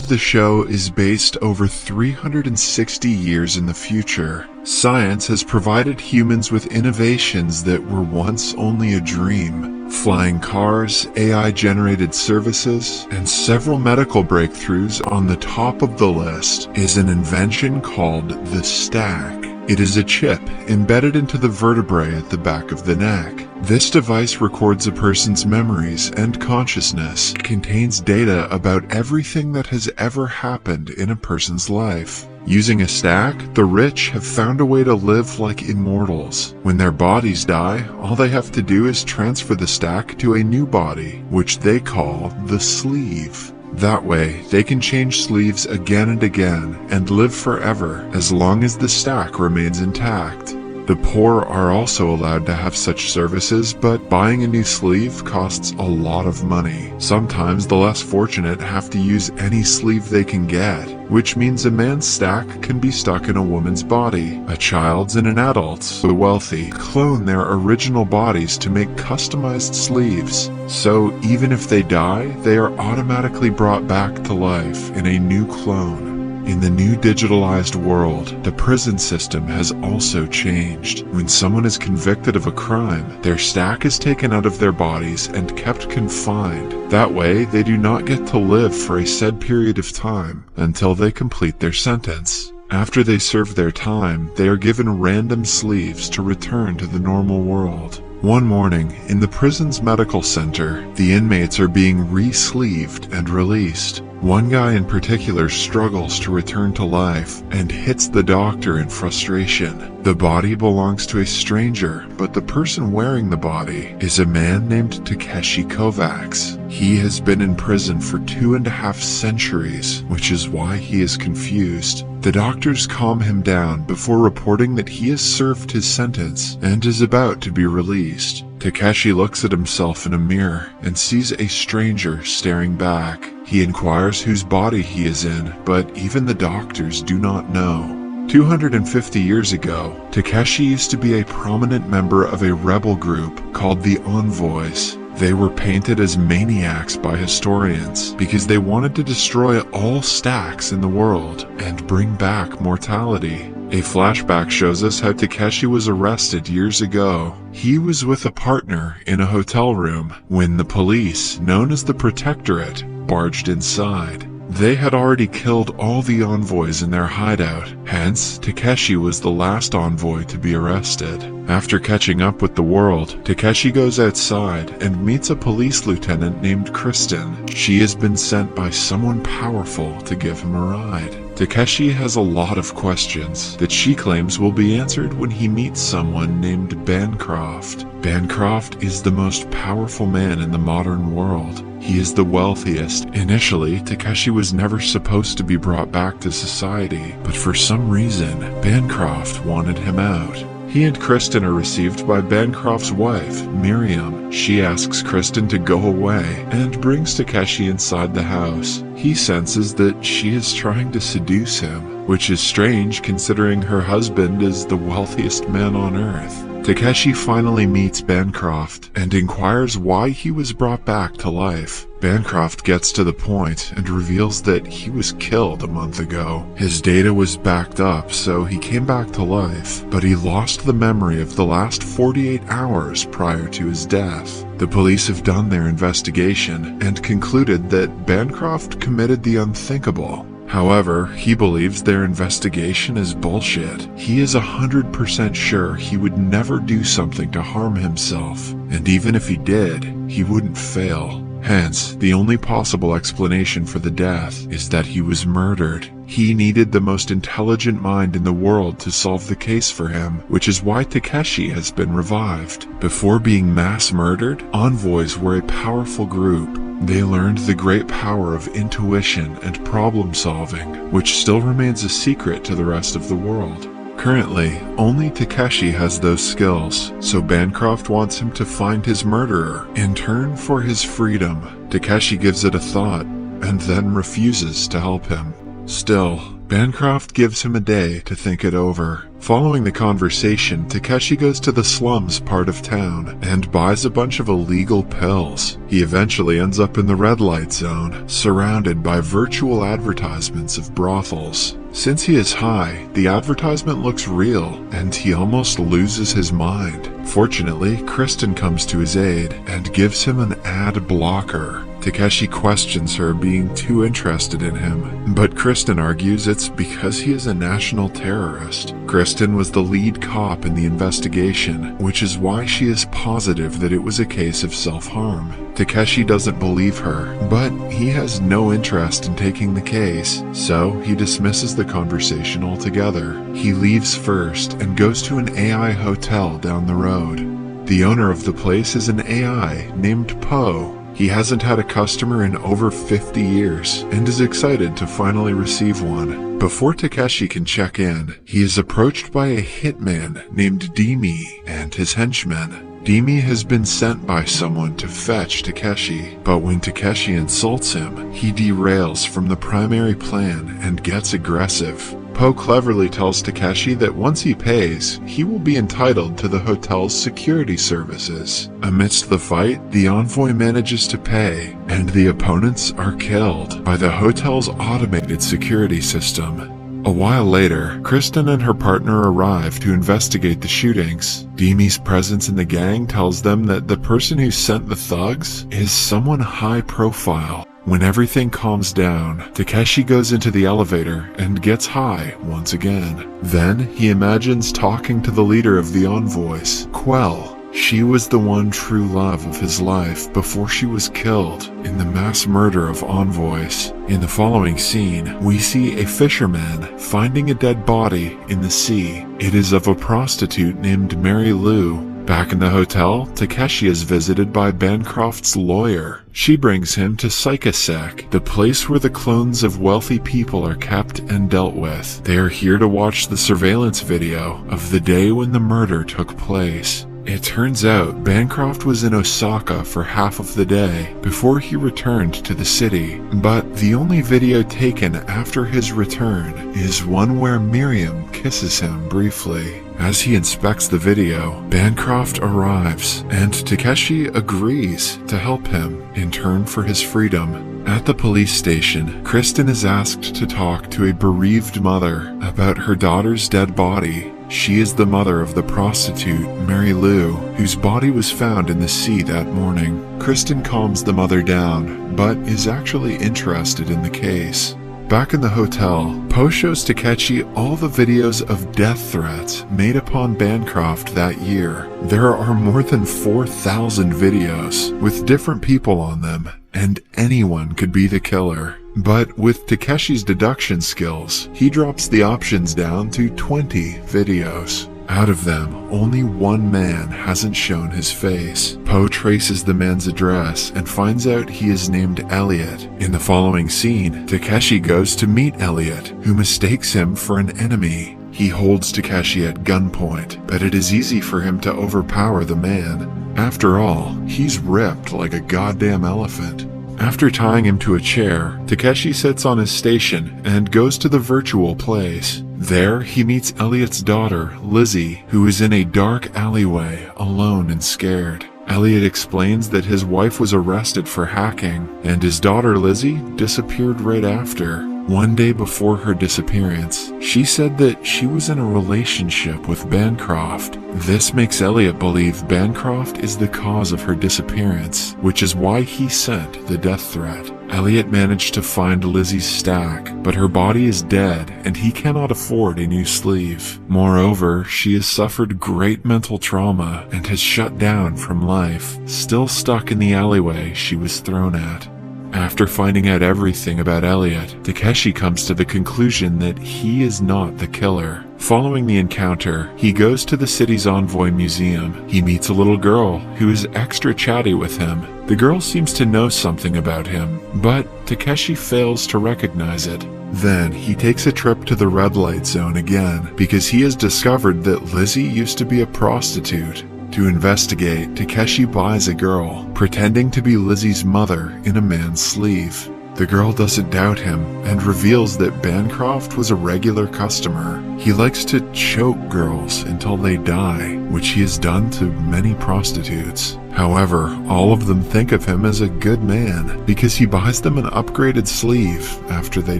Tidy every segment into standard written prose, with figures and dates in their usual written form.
of the show is based over 360 years in the future. Science has provided humans with innovations that were once only a dream. Flying cars, AI-generated services, and several medical breakthroughs. On the top of the list is an invention called the stack. It is a chip embedded into the vertebrae at the back of the neck. This device records a person's memories and consciousness, contains data about everything that has ever happened in a person's life. Using a stack, the rich have found a way to live like immortals. When their bodies die, all they have to do is transfer the stack to a new body, which they call the sleeve. That way, they can change sleeves again and again and live forever as long as the stack remains intact. The poor are also allowed to have such services, but buying a new sleeve costs a lot of money. Sometimes the less fortunate have to use any sleeve they can get, which means a man's stack can be stuck in a woman's body, a child's and an adult's. The wealthy clone their original bodies to make customized sleeves. So even if they die, they are automatically brought back to life in a new clone. In the new digitalized world, the prison system has also changed. When someone is convicted of a crime, their stack is taken out of their bodies and kept confined. That way, they do not get to live for a set period of time until they complete their sentence. After they serve their time, they are given random sleeves to return to the normal world. One morning, in the prison's medical center, the inmates are being re-sleeved and released. One guy in particular struggles to return to life and hits the doctor in frustration. The body belongs to a stranger, but the person wearing the body is a man named Takeshi Kovacs. He has been in prison for 2.5 centuries, which is why he is confused. The doctors calm him down before reporting that he has served his sentence and is about to be released. Takeshi looks at himself in a mirror and sees a stranger staring back. He inquires whose body he is in, but even the doctors do not know. 250 years ago, Takeshi used to be a prominent member of a rebel group called the Envoys. They were painted as maniacs by historians because they wanted to destroy all stacks in the world and bring back mortality. A flashback shows us how Takeshi was arrested years ago. He was with a partner in a hotel room when the police, known as the Protectorate, barged inside. They had already killed all the envoys in their hideout, hence Takeshi was the last envoy to be arrested. After catching up with the world, Takeshi goes outside and meets a police lieutenant named Kristen. She has been sent by someone powerful to give him a ride. Takeshi has a lot of questions that she claims will be answered when he meets someone named Bancroft. Bancroft is the most powerful man in the modern world. He is the wealthiest. Initially, Takeshi was never supposed to be brought back to society, but for some reason, Bancroft wanted him out. He and Kristen are received by Bancroft's wife, Miriam. She asks Kristen to go away and brings Takeshi inside the house. He senses that she is trying to seduce him, which is strange considering her husband is the wealthiest man on earth. Takeshi finally meets Bancroft and inquires why he was brought back to life. Bancroft gets to the point and reveals that he was killed a month ago. His data was backed up, so he came back to life, but he lost the memory of the last 48 hours prior to his death. The police have done their investigation and concluded that Bancroft committed the unthinkable. However, he believes their investigation is bullshit. He is 100% sure he would never do something to harm himself, and even if he did, he wouldn't fail. Hence, the only possible explanation for the death is that he was murdered. He needed the most intelligent mind in the world to solve the case for him, which is why Takeshi has been revived. Before being mass murdered, envoys were a powerful group. They learned the great power of intuition and problem solving, which still remains a secret to the rest of the world. Currently, only Takeshi has those skills, so Bancroft wants him to find his murderer in turn for his freedom. Takeshi gives it a thought, and then refuses to help him. Still, Bancroft gives him a day to think it over. Following the conversation, Takeshi goes to the slums part of town and buys a bunch of illegal pills. He eventually ends up in the red light zone, surrounded by virtual advertisements of brothels. Since he is high, the advertisement looks real, and he almost loses his mind. Fortunately, Kristen comes to his aid and gives him an ad blocker. Takeshi questions her being too interested in him, but Kristen argues it's because he is a national terrorist. Kristen was the lead cop in the investigation, which is why she is positive that it was a case of self-harm. Takeshi doesn't believe her, but he has no interest in taking the case, so he dismisses the conversation altogether. He leaves first and goes to an AI hotel down the road. The owner of the place is an AI named Poe. He hasn't had a customer in over 50 years and is excited to finally receive one. Before Takeshi can check in, he is approached by a hitman named Demi and his henchmen. Demi has been sent by someone to fetch Takeshi, but when Takeshi insults him, he derails from the primary plan and gets aggressive. Poe cleverly tells Takeshi that once he pays, he will be entitled to the hotel's security services. Amidst the fight, the envoy manages to pay, and the opponents are killed by the hotel's automated security system. A while later, Kristen and her partner arrive to investigate the shootings. Demi's presence in the gang tells them that the person who sent the thugs is someone high profile. When everything calms down, Takeshi goes into the elevator and gets high once again. Then he imagines talking to the leader of the envoys, Quell. She was the one true love of his life before she was killed in the mass murder of envoys. In the following scene, we see a fisherman finding a dead body in the sea. It is of a prostitute named Mary Lou. Back in the hotel, Takeshi is visited by Bancroft's lawyer. She brings him to Psychosec, the place where the clones of wealthy people are kept and dealt with. They are here to watch the surveillance video of the day when the murder took place. It turns out Bancroft was in Osaka for half of the day before he returned to the city, but the only video taken after his return is one where Miriam kisses him briefly. As he inspects the video, Bancroft arrives, and Takeshi agrees to help him in turn for his freedom. At the police station, Kristen is asked to talk to a bereaved mother about her daughter's dead body. She is the mother of the prostitute, Mary Lou, whose body was found in the sea that morning. Kristen calms the mother down, but is actually interested in the case. Back in the hotel, Poe shows Takeshi all the videos of death threats made upon Bancroft that year. There are more than 4,000 videos with different people on them, and anyone could be the killer. But with Takeshi's deduction skills, he drops the options down to 20 videos. Out of them, only one man hasn't shown his face. Poe traces the man's address and finds out he is named Elliot. In the following scene, Takeshi goes to meet Elliot, who mistakes him for an enemy. He holds Takeshi at gunpoint, but it is easy for him to overpower the man. After all, he's ripped like a goddamn elephant. After tying him to a chair, Takeshi sits on his station and goes to the virtual place. There, he meets Elliot's daughter, Lizzie, who is in a dark alleyway, alone and scared. Elliot explains that his wife was arrested for hacking, and his daughter Lizzie disappeared right after. One day before her disappearance, she said that she was in a relationship with Bancroft. This makes Elliot believe Bancroft is the cause of her disappearance, which is why he sent the death threat. Elliot managed to find Lizzie's stack, but her body is dead and he cannot afford a new sleeve. Moreover, she has suffered great mental trauma and has shut down from life, still stuck in the alleyway she was thrown at. After finding out everything about Elliot, Takeshi comes to the conclusion that he is not the killer. Following the encounter, he goes to the city's Envoy Museum. He meets a little girl who is extra chatty with him. The girl seems to know something about him, but Takeshi fails to recognize it. Then he takes a trip to the red light zone again because he has discovered that Lizzie used to be a prostitute. To investigate, Takeshi buys a girl, pretending to be Lizzie's mother in a man's sleeve. The girl doesn't doubt him and reveals that Bancroft was a regular customer. He likes to choke girls until they die, which he has done to many prostitutes. However, all of them think of him as a good man because he buys them an upgraded sleeve after they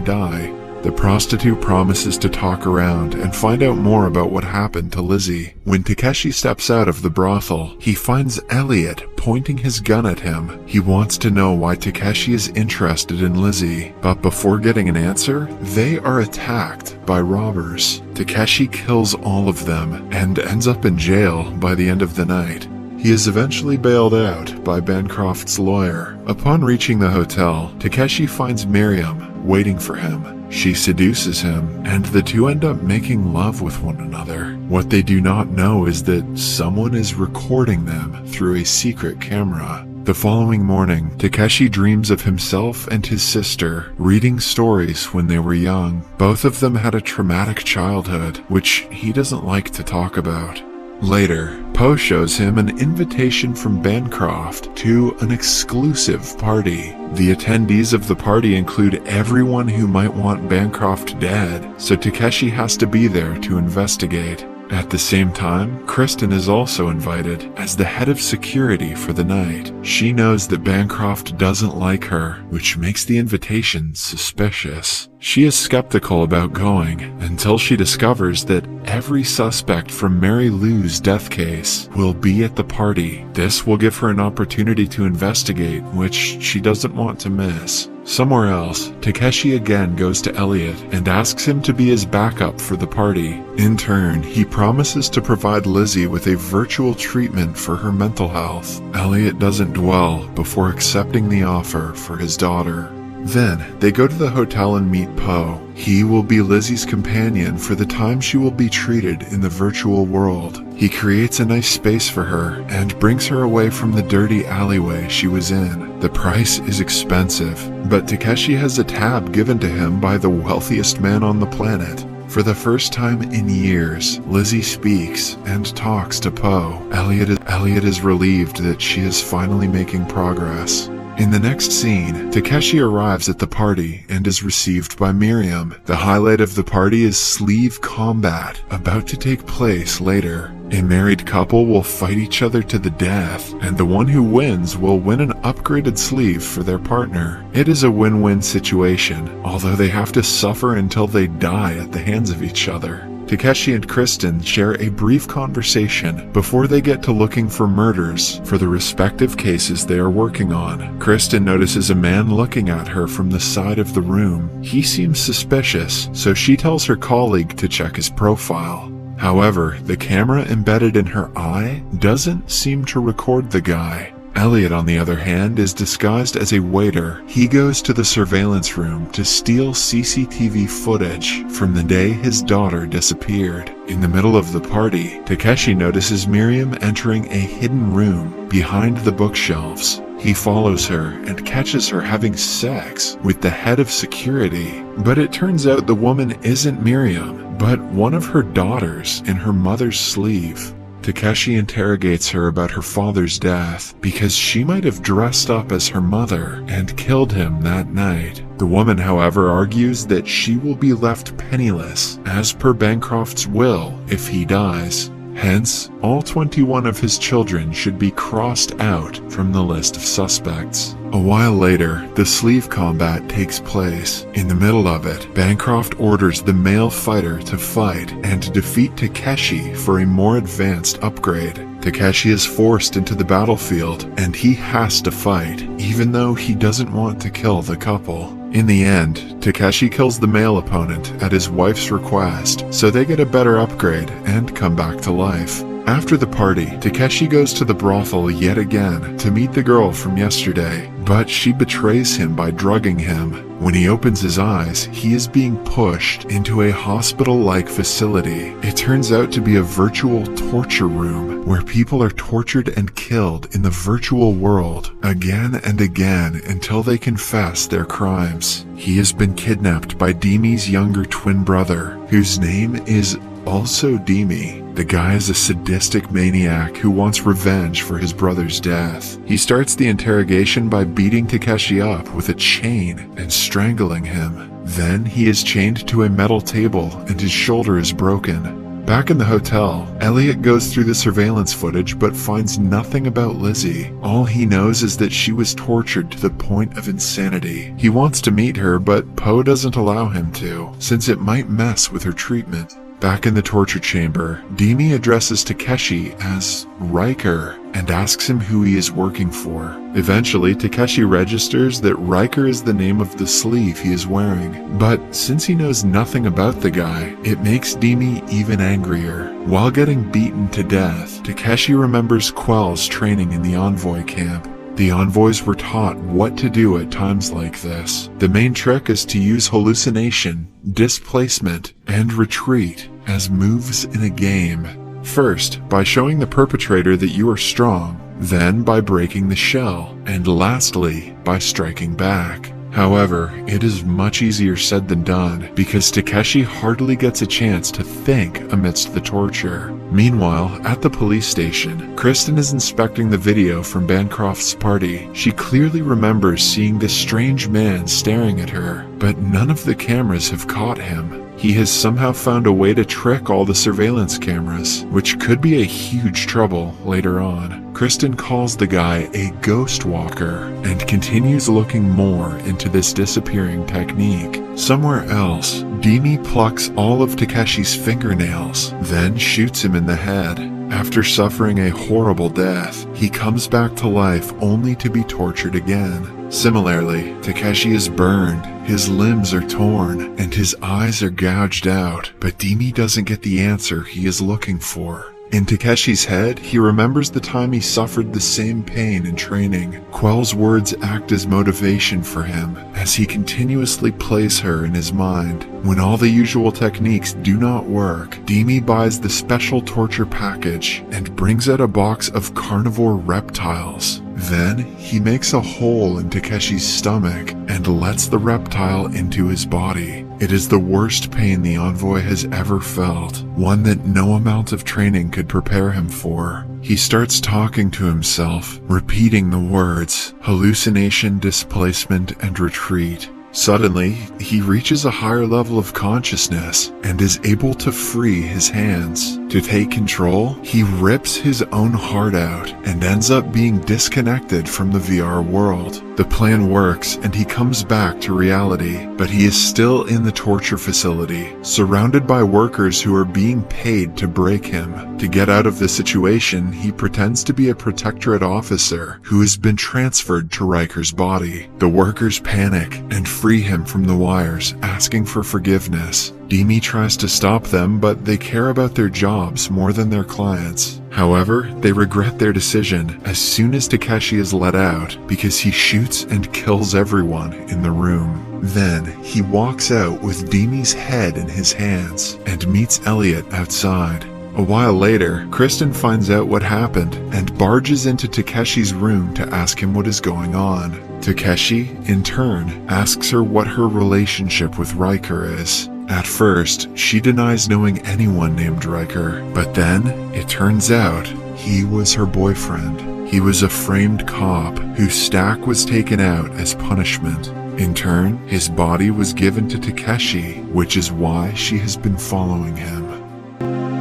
die. The prostitute promises to talk around and find out more about what happened to Lizzie. When Takeshi steps out of the brothel, he finds Elliot pointing his gun at him. He wants to know why Takeshi is interested in Lizzie, but before getting an answer, they are attacked by robbers. Takeshi kills all of them and ends up in jail by the end of the night. He is eventually bailed out by Bancroft's lawyer. Upon reaching the hotel, Takeshi finds Miriam waiting for him. She seduces him, and the two end up making love with one another. What they do not know is that someone is recording them through a secret camera. The following morning, Takeshi dreams of himself and his sister reading stories when they were young. Both of them had a traumatic childhood, which he doesn't like to talk about. Later, Poe shows him an invitation from Bancroft to an exclusive party. The attendees of the party include everyone who might want Bancroft dead, so Takeshi has to be there to investigate. At the same time, Kristen is also invited as the head of security for the night. She knows that Bancroft doesn't like her, which makes the invitation suspicious. She is skeptical about going until she discovers that every suspect from Mary Lou's death case will be at the party. This will give her an opportunity to investigate, which she doesn't want to miss. Somewhere else, Takeshi again goes to Elliot and asks him to be his backup for the party. In turn, he promises to provide Lizzie with a virtual treatment for her mental health. Elliot doesn't dwell before accepting the offer for his daughter. Then, they go to the hotel and meet Poe. He will be Lizzie's companion for the time she will be treated in the virtual world. He creates a nice space for her and brings her away from the dirty alleyway she was in. The price is expensive, but Takeshi has a tab given to him by the wealthiest man on the planet. For the first time in years, Lizzie speaks and talks to Poe. Elliot is relieved that she is finally making progress. In the next scene, Takeshi arrives at the party and is received by Miriam. The highlight of the party is sleeve combat, about to take place later. A married couple will fight each other to the death, and the one who wins will win an upgraded sleeve for their partner. It is a win-win situation, although they have to suffer until they die at the hands of each other. Takeshi and Kristen share a brief conversation before they get to looking for murders for the respective cases they are working on. Kristen notices a man looking at her from the side of the room. He seems suspicious, so she tells her colleague to check his profile. However, the camera embedded in her eye doesn't seem to record the guy. Elliot, on the other hand, is disguised as a waiter. He goes to the surveillance room to steal CCTV footage from the day his daughter disappeared. In the middle of the party, Takeshi notices Miriam entering a hidden room behind the bookshelves. He follows her and catches her having sex with the head of security. But it turns out the woman isn't Miriam, but one of her daughters in her mother's sleeve. Takeshi interrogates her about her father's death because she might have dressed up as her mother and killed him that night. The woman, however, argues that she will be left penniless as per Bancroft's will if he dies. Hence, all 21 of his children should be crossed out from the list of suspects. A while later, the sleeve combat takes place. In the middle of it, Bancroft orders the male fighter to fight and defeat Takeshi for a more advanced upgrade. Takeshi is forced into the battlefield, and he has to fight, even though he doesn't want to kill the couple. In the end, Takeshi kills the male opponent at his wife's request, so they get a better upgrade and come back to life. After the party, Takeshi goes to the brothel yet again to meet the girl from yesterday, but she betrays him by drugging him. When he opens his eyes, he is being pushed into a hospital-like facility. It turns out to be a virtual torture room where people are tortured and killed in the virtual world again and again until they confess their crimes. He has been kidnapped by Demi's younger twin brother, whose name is also Demi. The guy is a sadistic maniac who wants revenge for his brother's death. He starts the interrogation by beating Takeshi up with a chain and strangling him. Then he is chained to a metal table and his shoulder is broken. Back in the hotel, Elliot goes through the surveillance footage but finds nothing about Lizzie. All he knows is that she was tortured to the point of insanity. He wants to meet her, but Poe doesn't allow him to, since it might mess with her treatment. Back in the torture chamber, Demi addresses Takeshi as Riker and asks him who he is working for. Eventually, Takeshi registers that Riker is the name of the sleeve he is wearing, but since he knows nothing about the guy, it makes Demi even angrier. While getting beaten to death, Takeshi remembers Quell's training in the Envoy camp. The envoys were taught what to do at times like this. The main trick is to use hallucination, displacement, and retreat as moves in a game. First, by showing the perpetrator that you are strong, then by breaking the shell, and lastly, by striking back. However, it is much easier said than done, because Takeshi hardly gets a chance to think amidst the torture. Meanwhile, at the police station, Kristen is inspecting the video from Bancroft's party. She clearly remembers seeing this strange man staring at her, but none of the cameras have caught him. He has somehow found a way to trick all the surveillance cameras, which could be a huge trouble later on. Kristen calls the guy a ghost walker and continues looking more into this disappearing technique. Somewhere else, Demi plucks all of Takeshi's fingernails, then shoots him in the head. After suffering a horrible death, he comes back to life only to be tortured again. Similarly, Takeshi is burned, his limbs are torn, and his eyes are gouged out, but Demi doesn't get the answer he is looking for. In Takeshi's head, he remembers the time he suffered the same pain in training. Quell's words act as motivation for him, as he continuously plays her in his mind. When all the usual techniques do not work, Demi buys the special torture package and brings out a box of carnivore reptiles. Then, he makes a hole in Takeshi's stomach and lets the reptile into his body. It is the worst pain the envoy has ever felt, one that no amount of training could prepare him for. He starts talking to himself, repeating the words, hallucination, displacement, and retreat. Suddenly, he reaches a higher level of consciousness and is able to free his hands. To take control, he rips his own heart out and ends up being disconnected from the VR world. The plan works and he comes back to reality, but he is still in the torture facility, surrounded by workers who are being paid to break him. To get out of the situation, he pretends to be a protectorate officer who has been transferred to Riker's body. The workers panic and free him from the wires, asking for forgiveness. Demi tries to stop them, but they care about their jobs more than their clients. However, they regret their decision as soon as Takeshi is let out, because he shoots and kills everyone in the room. Then, he walks out with Demi's head in his hands and meets Elliot outside. A while later, Kristen finds out what happened and barges into Takeshi's room to ask him what is going on. Takeshi, in turn, asks her what her relationship with Riker is. At first, she denies knowing anyone named Riker, but then, it turns out, he was her boyfriend. He was a framed cop whose stack was taken out as punishment. In turn, his body was given to Takeshi, which is why she has been following him.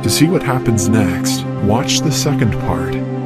To see what happens next, watch the second part.